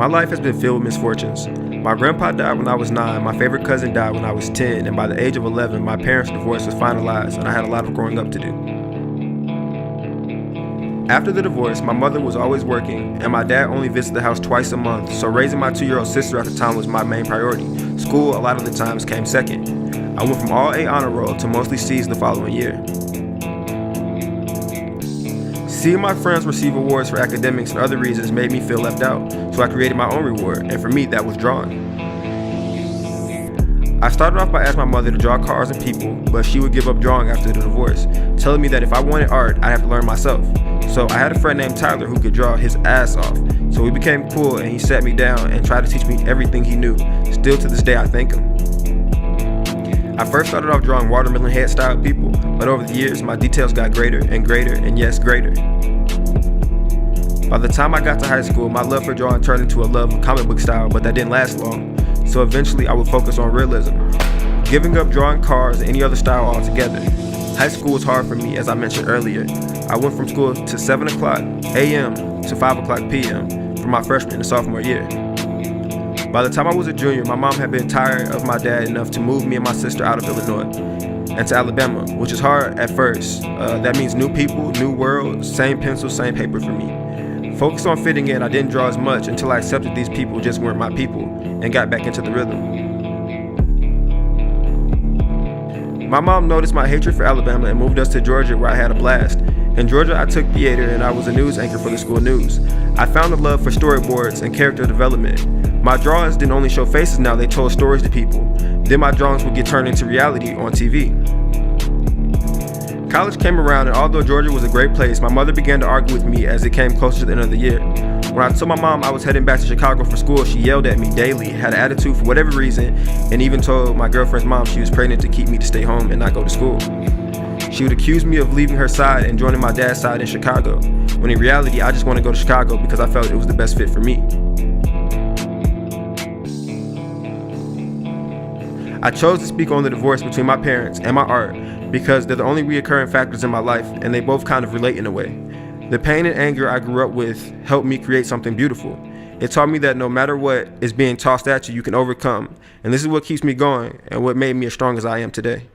My life has been filled with misfortunes. My grandpa died when I was 9, my favorite cousin died when I was 10, and by the age of 11, my parents' divorce was finalized and I had a lot of growing up to do. After the divorce, my mother was always working, and my dad only visited the house twice a month, so raising my 2-year-old sister at the time was my main priority. School, a lot of the times, came second. I went from all A honor roll to mostly C's the following year. Seeing my friends receive awards for academics and other reasons made me feel left out, so I created my own reward, and for me, that was drawing. I started off by asking my mother to draw cars and people, but she would give up drawing after the divorce, telling me that if I wanted art, I'd have to learn myself. So I had a friend named Tyler who could draw his ass off, so we became cool and he sat me down and tried to teach me everything he knew. Still to this day, I thank him. I first started off drawing watermelon head style people, but over the years, my details got greater and greater and yes, greater. By the time I got to high school, my love for drawing turned into a love of comic book style, but that didn't last long. So eventually I would focus on realism, giving up drawing cars and any other style altogether. High school was hard for me, as I mentioned earlier. I went from school to 7 o'clock a.m. to 5 o'clock p.m. for my freshman and sophomore year. By the time I was a junior, my mom had been tired of my dad enough to move me and my sister out of Illinois and to Alabama, which is hard at first. That means new people, new world, same pencil, same paper for me. Focused on fitting in, I didn't draw as much until I accepted these people just weren't my people and got back into the rhythm. My mom noticed my hatred for Alabama and moved us to Georgia, where I had a blast. In Georgia, I took theater and I was a news anchor for the school news. I found a love for storyboards and character development. My drawings didn't only show faces now, they told stories to people. Then my drawings would get turned into reality on TV. College came around, and although Georgia was a great place, my mother began to argue with me as it came closer to the end of the year. When I told my mom I was heading back to Chicago for school, she yelled at me daily, had an attitude for whatever reason, and even told my girlfriend's mom she was pregnant to keep me to stay home and not go to school. She would accuse me of leaving her side and joining my dad's side in Chicago, when in reality I just want to go to Chicago because I felt it was the best fit for me. I chose to speak on the divorce between my parents and my art because they're the only reoccurring factors in my life, and they both kind of relate in a way. The pain and anger I grew up with helped me create something beautiful. It taught me that no matter what is being tossed at you, you can overcome, and this is what keeps me going and what made me as strong as I am today.